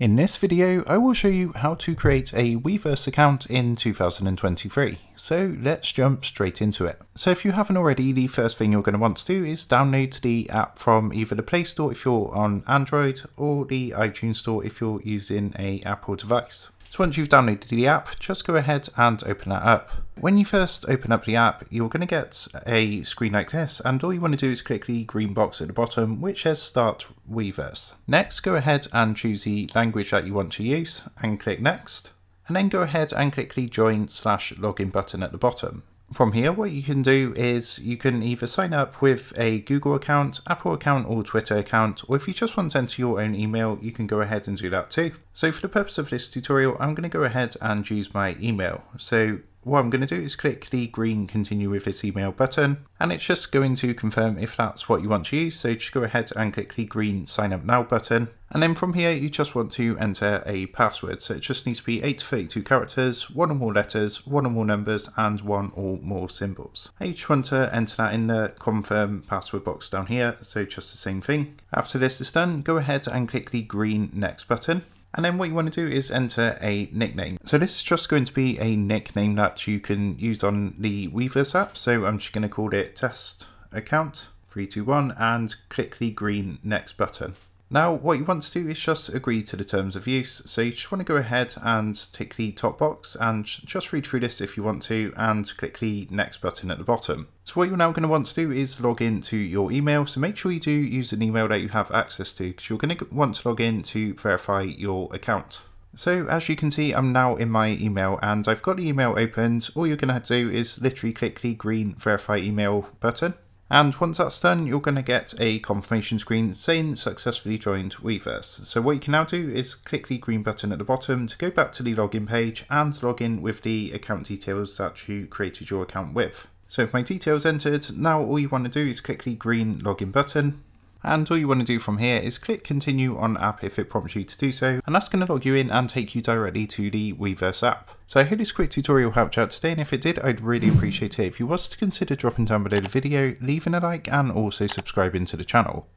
In this video, I will show you how to create a Weverse account in 2023. So let's jump straight into it. So if you haven't already, the first thing you're going to want to do is download the app from either the Play Store if you're on Android or the iTunes Store if you're using an Apple device. So once you've downloaded the app, just go ahead and open that up. When you first open up the app, you're going to get a screen like this, and all you want to do is click the green box at the bottom which says Start Weverse. Next, go ahead and choose the language that you want to use and click Next, and then go ahead and click the Join/Login button at the bottom. From here, what you can do is you can either sign up with a Google account, Apple account or Twitter account, or if you just want to enter your own email, you can go ahead and do that too. So for the purpose of this tutorial, I'm going to go ahead and use my email. So what I'm going to do is click the green continue with this email button, and it's just going to confirm if that's what you want to use. So just go ahead and click the green sign up now button. And then from here, you just want to enter a password. So it just needs to be 8 to 32 characters, 1 or more letters, 1 or more numbers, and 1 or more symbols. And you just want to enter that in the confirm password box down here. So just the same thing. After this is done, go ahead and click the green next button. And then what you want to do is enter a nickname. So this is just going to be a nickname that you can use on the Weverse app. So I'm just going to call it test account 321 and click the green next button. Now what you want to do is just agree to the terms of use. So you just want to go ahead and tick the top box and just read through this if you want to, and click the next button at the bottom. So what you're now going to want to do is log into your email. So make sure you do use an email that you have access to, because you're going to want to log in to verify your account. So as you can see, I'm now in my email and I've got the email opened. All you're going to do is literally click the green verify email button. And once that's done, you're going to get a confirmation screen saying successfully joined Weverse. So what you can now do is click the green button at the bottom to go back to the login page and log in with the account details that you created your account with. So if my details entered, now all you want to do is click the green login button. And all you want to do from here is click continue on app if it prompts you to do so, and that's going to log you in and take you directly to the Weverse app. So I hope this quick tutorial helped you out today, and if it did, I'd really appreciate it if you was to consider dropping down below the video, leaving a like and also subscribing to the channel.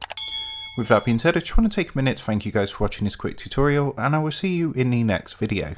With that being said, I just want to take a minute to thank you guys for watching this quick tutorial, and I will see you in the next video.